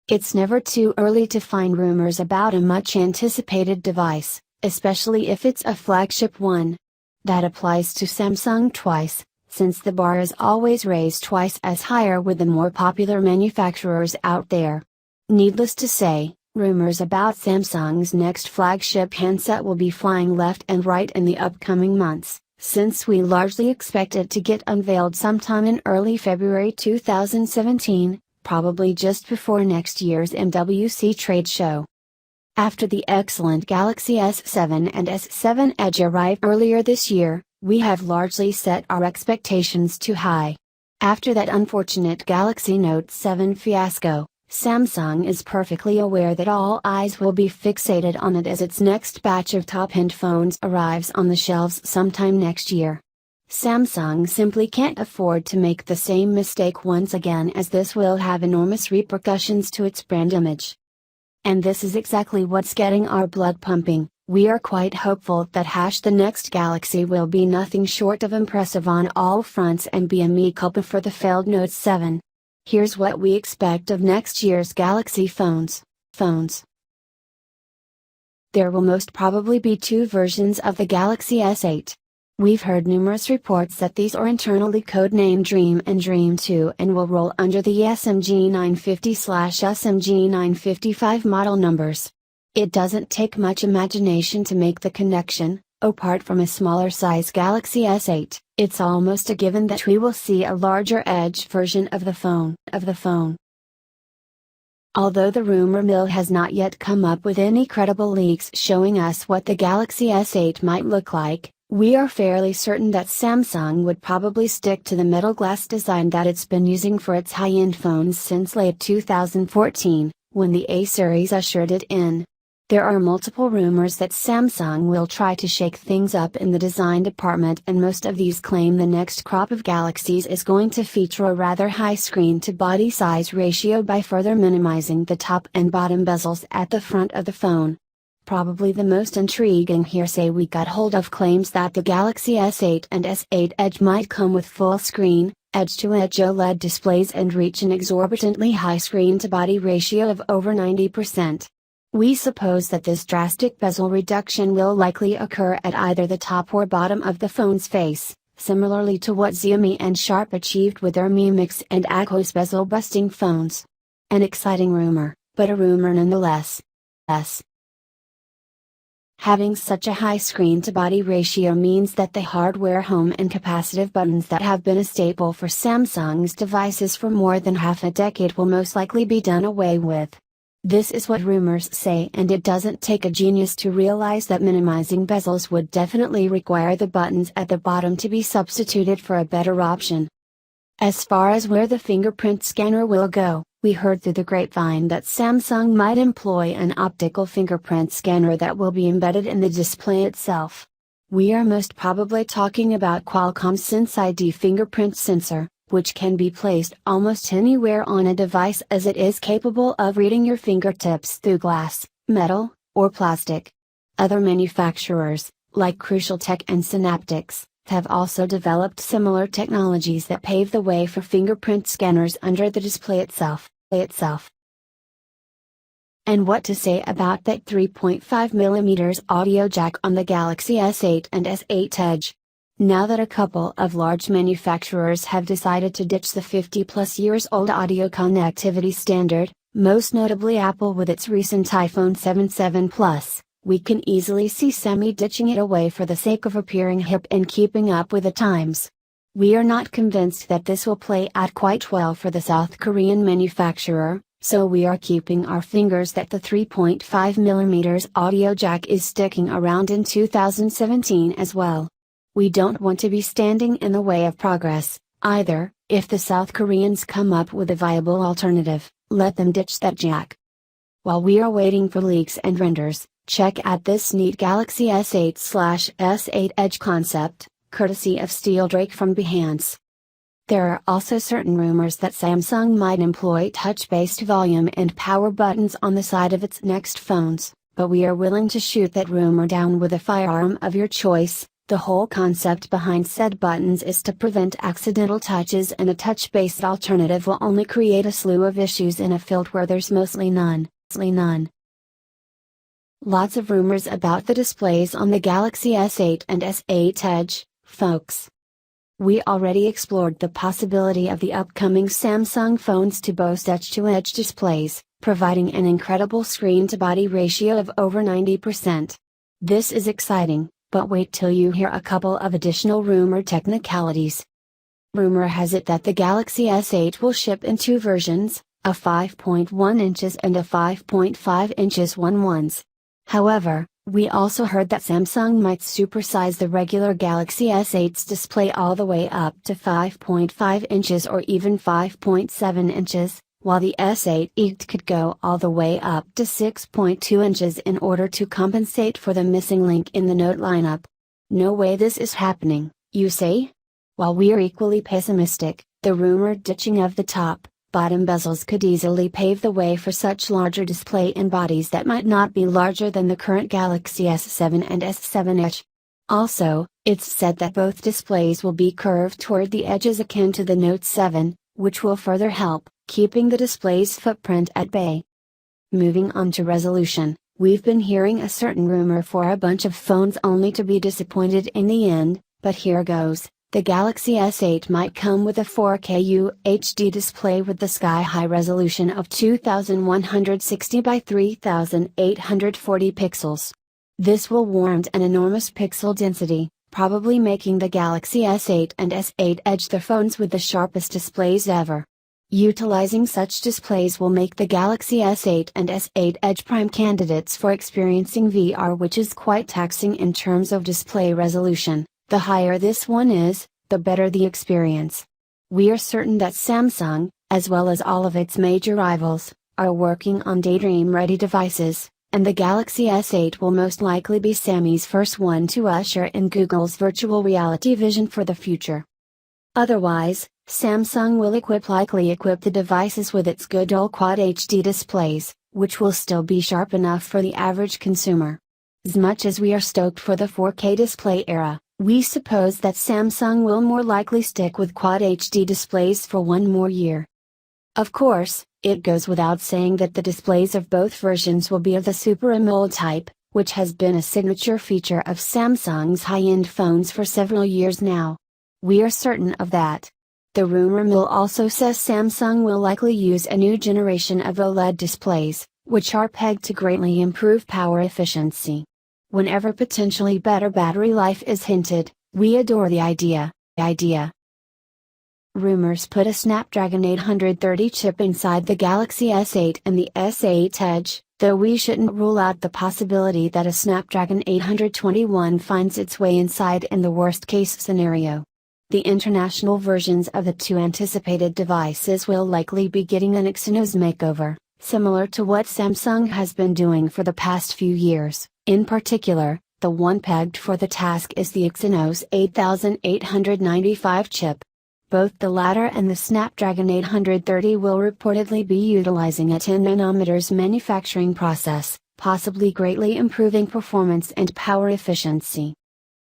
It's never too early to find rumors about a much anticipated device, especially if it's a flagship one. That applies to Samsung twice, since the bar is always raised twice as higher with the more popular manufacturers out there. Needless to say, rumors about Samsung's next flagship handset will be flying left and right in the upcoming months, since we largely expect it to get unveiled sometime in early February 2017, probably just before next year's MWC trade show. After the excellent Galaxy S7 and S7 Edge arrived earlier this year, we have largely set our expectations too high. After that unfortunate Galaxy Note 7 fiasco, Samsung is perfectly aware that all eyes will be fixated on it as its next batch of top-end phones arrives on the shelves sometime next year. Samsung simply can't afford to make the same mistake once again, as this will have enormous repercussions to its brand image. And this is exactly what's getting our blood pumping. We are quite hopeful that the next Galaxy will be nothing short of impressive on all fronts and be a mea culpa for the failed Note 7. Here's what we expect of next year's Galaxy phones. There will most probably be two versions of the Galaxy S8. We've heard numerous reports that these are internally codenamed Dream and Dream 2 and will roll under the SMG 950/SMG 955 model numbers. It doesn't take much imagination to make the connection. Apart from a smaller size Galaxy S8, it's almost a given that we will see a larger Edge version of the phone. Although the rumor mill has not yet come up with any credible leaks showing us what the Galaxy S8 might look like, we are fairly certain that Samsung would probably stick to the metal glass design that it's been using for its high-end phones since late 2014, when the A series ushered it in. There are multiple rumors that Samsung will try to shake things up in the design department, and most of these claim the next crop of Galaxies is going to feature a rather high screen-to-body size ratio by further minimizing the top and bottom bezels at the front of the phone. Probably the most intriguing hearsay we got hold of claims that the Galaxy S8 and S8 Edge might come with full-screen, edge-to-edge OLED displays and reach an exorbitantly high screen-to-body ratio of over 90%. We suppose that this drastic bezel reduction will likely occur at either the top or bottom of the phone's face, similarly to what Xiaomi and Sharp achieved with their Mi Mix and Aquos bezel-busting phones. An exciting rumor, but a rumor nonetheless. Having such a high screen-to-body ratio means that the hardware home and capacitive buttons that have been a staple for Samsung's devices for more than half a decade will most likely be done away with. This is what rumors say, and it doesn't take a genius to realize that minimizing bezels would definitely require the buttons at the bottom to be substituted for a better option. As far as where the fingerprint scanner will go, we heard through the grapevine that Samsung might employ an optical fingerprint scanner that will be embedded in the display itself. We are most probably talking about Qualcomm's Sense ID fingerprint sensor, which can be placed almost anywhere on a device as it is capable of reading your fingertips through glass, metal, or plastic. Other manufacturers, like Crucial Tech and Synaptics, have also developed similar technologies that pave the way for fingerprint scanners under the display itself. And what to say about that 3.5mm audio jack on the Galaxy S8 and S8 Edge? Now that a couple of large manufacturers have decided to ditch the 50-plus years old audio connectivity standard, most notably Apple with its recent iPhone 7 Plus, we can easily see Xiaomi ditching it away for the sake of appearing hip and keeping up with the times. We are not convinced that this will play out quite well for the South Korean manufacturer, so we are keeping our fingers that the 3.5mm audio jack is sticking around in 2017 as well. We don't want to be standing in the way of progress, either. If the South Koreans come up with a viable alternative, let them ditch that jack. While we are waiting for leaks and renders, check out this neat Galaxy S8/S8 Edge concept, courtesy of Steel Drake from Behance. There are also certain rumors that Samsung might employ touch-based volume and power buttons on the side of its next phones, but we are willing to shoot that rumor down with a firearm of your choice. The whole concept behind said buttons is to prevent accidental touches, and a touch-based alternative will only create a slew of issues in a field where there's mostly none. Lots of rumors about the displays on the Galaxy S8 and S8 Edge, folks. We already explored the possibility of the upcoming Samsung phones to boast edge-to-edge displays, providing an incredible screen-to-body ratio of over 90%. This is exciting, but wait till you hear a couple of additional rumor technicalities. Rumor has it that the Galaxy S8 will ship in two versions, a 5.1 inches and a 5.5 inches 1/1. However, we also heard that Samsung might supersize the regular Galaxy S8's display all the way up to 5.5 inches or even 5.7 inches, while the S8 could go all the way up to 6.2 inches in order to compensate for the missing link in the Note lineup. No way this is happening, you say? While we're equally pessimistic, the rumored ditching of the top-bottom bezels could easily pave the way for such larger display in bodies that might not be larger than the current Galaxy S7 and S7 Edge. Also, it's said that both displays will be curved toward the edges akin to the Note 7, which will further help keeping the display's footprint at bay. Moving on to resolution, we've been hearing a certain rumor for a bunch of phones only to be disappointed in the end, but here goes. The Galaxy S8 might come with a 4K UHD display with the sky-high resolution of 2160 by 3840 pixels. This will warrant an enormous pixel density, probably making the Galaxy S8 and S8 Edge the phones with the sharpest displays ever. Utilizing such displays will make the Galaxy S8 and S8 Edge prime candidates for experiencing VR, which is quite taxing in terms of display resolution. The higher this one is, the better the experience. We are certain that Samsung, as well as all of its major rivals, are working on daydream-ready devices, and the Galaxy S8 will most likely be Sammy's first one to usher in Google's virtual reality vision for the future. Otherwise, Samsung will likely equip the devices with its good old Quad HD displays, which will still be sharp enough for the average consumer. As much as we are stoked for the 4K display era, we suppose that Samsung will more likely stick with Quad HD displays for one more year. Of course, it goes without saying that the displays of both versions will be of the Super AMOLED type, which has been a signature feature of Samsung's high-end phones for several years now. We are certain of that. The rumor mill also says Samsung will likely use a new generation of OLED displays, which are pegged to greatly improve power efficiency. Whenever potentially better battery life is hinted, we adore the idea. Rumors put a Snapdragon 830 chip inside the Galaxy S8 and the S8 Edge, though we shouldn't rule out the possibility that a Snapdragon 821 finds its way inside in the worst-case scenario. The international versions of the two anticipated devices will likely be getting an Exynos makeover, similar to what Samsung has been doing for the past few years. In particular, the one pegged for the task is the Exynos 8895 chip. Both the latter and the Snapdragon 830 will reportedly be utilizing a 10nm manufacturing process, possibly greatly improving performance and power efficiency.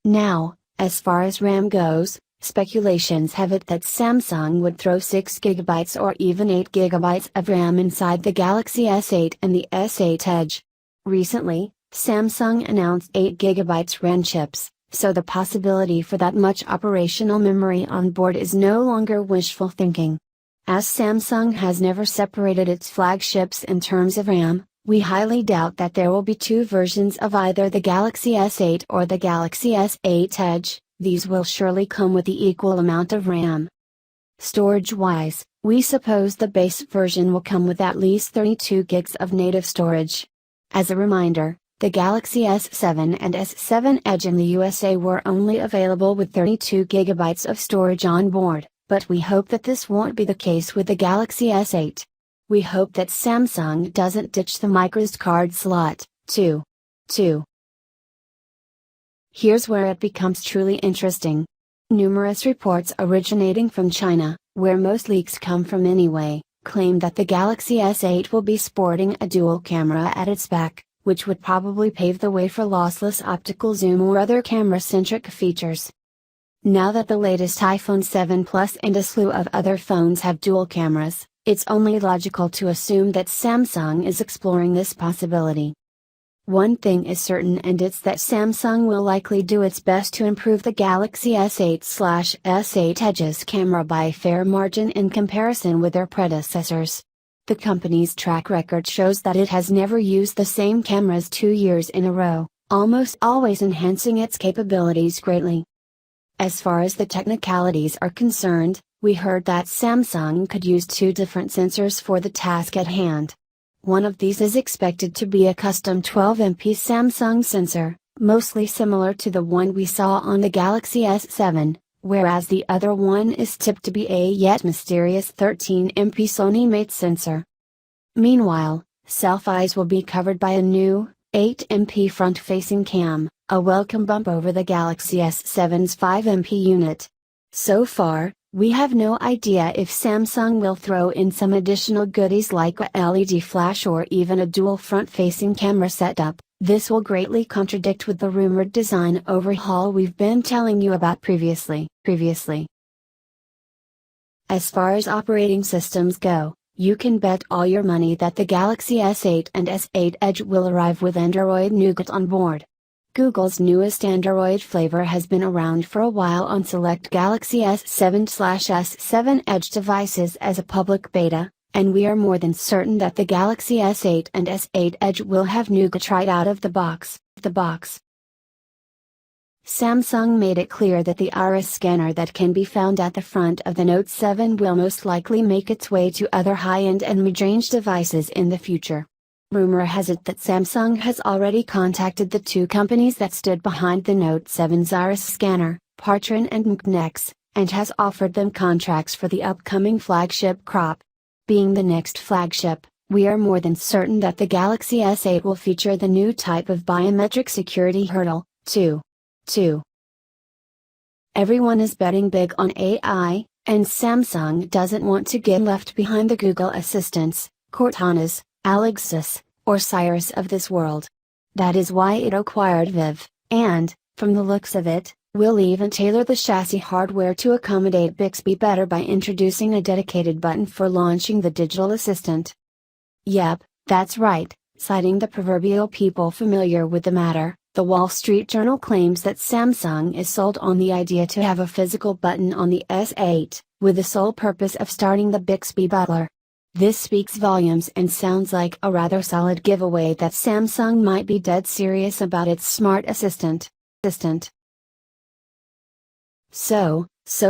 Now, as far as RAM goes, speculations have it that Samsung would throw 6GB or even 8GB of RAM inside the Galaxy S8 and the S8 Edge. Recently, Samsung announced 8GB RAM chips, so the possibility for that much operational memory on board is no longer wishful thinking. As Samsung has never separated its flagships in terms of RAM, we highly doubt that there will be two versions of either the Galaxy S8 or the Galaxy S8 Edge. These will surely come with the equal amount of RAM. Storage-wise, we suppose the base version will come with at least 32 gigs of native storage. As a reminder, the Galaxy S7 and S7 Edge in the USA were only available with 32 GB of storage on board, but we hope that this won't be the case with the Galaxy S8. We hope that Samsung doesn't ditch the microSD card slot, too. Here's where it becomes truly interesting. Numerous reports originating from China, where most leaks come from anyway, claim that the Galaxy S8 will be sporting a dual camera at its back, which would probably pave the way for lossless optical zoom or other camera-centric features. Now that the latest iPhone 7 Plus and a slew of other phones have dual cameras, it's only logical to assume that Samsung is exploring this possibility. One thing is certain, and it's that Samsung will likely do its best to improve the Galaxy S8/S8 Edge's camera by a fair margin in comparison with their predecessors. The company's track record shows that it has never used the same cameras 2 years in a row, almost always enhancing its capabilities greatly. As far as the technicalities are concerned, we heard that Samsung could use 2 different sensors for the task at hand. One of these is expected to be a custom 12MP Samsung sensor, mostly similar to the one we saw on the Galaxy S7, whereas the other one is tipped to be a yet mysterious 13MP Sony-made sensor. Meanwhile, selfies will be covered by a new, 8MP front-facing cam, a welcome bump over the Galaxy S7's 5MP unit. So far, we have no idea if Samsung will throw in some additional goodies like a LED flash or even a dual front-facing camera setup. This will greatly contradict with the rumored design overhaul we've been telling you about previously. As far as operating systems go, you can bet all your money that the Galaxy S8 and S8 Edge will arrive with Android Nougat on board. Google's newest Android flavor has been around for a while on select Galaxy S7/S7 Edge devices as a public beta, and we are more than certain that the Galaxy S8 and S8 Edge will have Nougat right out of the box. Samsung made it clear that the iris scanner that can be found at the front of the Note 7 will most likely make its way to other high-end and mid-range devices in the future. Rumor has it that Samsung has already contacted the 2 companies that stood behind the Note 7's iris scanner, Partron and Mknex, and has offered them contracts for the upcoming flagship crop. Being the next flagship, we are more than certain that the Galaxy S8 will feature the new type of biometric security hurdle, 2. Everyone is betting big on AI, and Samsung doesn't want to get left behind the Google Assistants, Cortanas, Alexis, or Cyrus of this world. That is why it acquired Viv, and, from the looks of it, will even tailor the chassis hardware to accommodate Bixby better by introducing a dedicated button for launching the digital assistant. Yep, that's right, citing the proverbial people familiar with the matter, the Wall Street Journal claims that Samsung is sold on the idea to have a physical button on the S8, with the sole purpose of starting the Bixby butler. This speaks volumes and sounds like a rather solid giveaway that Samsung might be dead serious about its smart assistant. So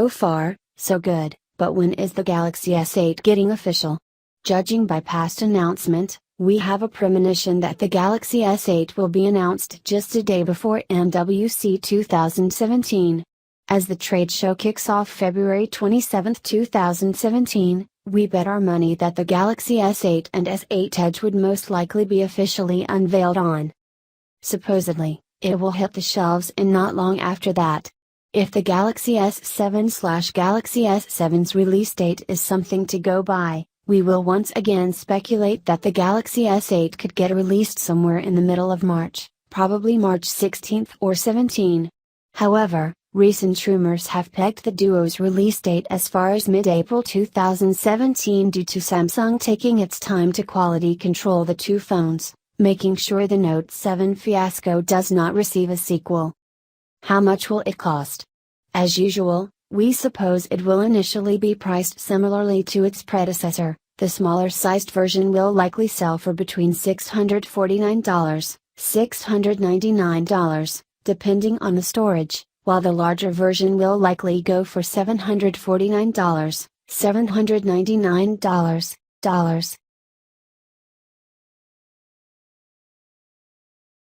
far, so good, but when is the Galaxy S8 getting official? Judging by past announcement, we have a premonition that the Galaxy S8 will be announced just a day before MWC 2017. As the trade show kicks off February 27, 2017, we bet our money that the Galaxy S8 and S8 Edge would most likely be officially unveiled on. Supposedly, it will hit the shelves and not long after that. If the Galaxy S7/Galaxy S7's release date is something to go by, we will once again speculate that the Galaxy S8 could get released somewhere in the middle of March, probably March 16 or 17. However, recent rumors have pegged the duo's release date as far as mid-April 2017 due to Samsung taking its time to quality control the 2 phones, making sure the Note 7 fiasco does not receive a sequel. How much will it cost? As usual, we suppose it will initially be priced similarly to its predecessor. The smaller sized version will likely sell for between $649, $699, depending on the storage, while the larger version will likely go for $749, $799.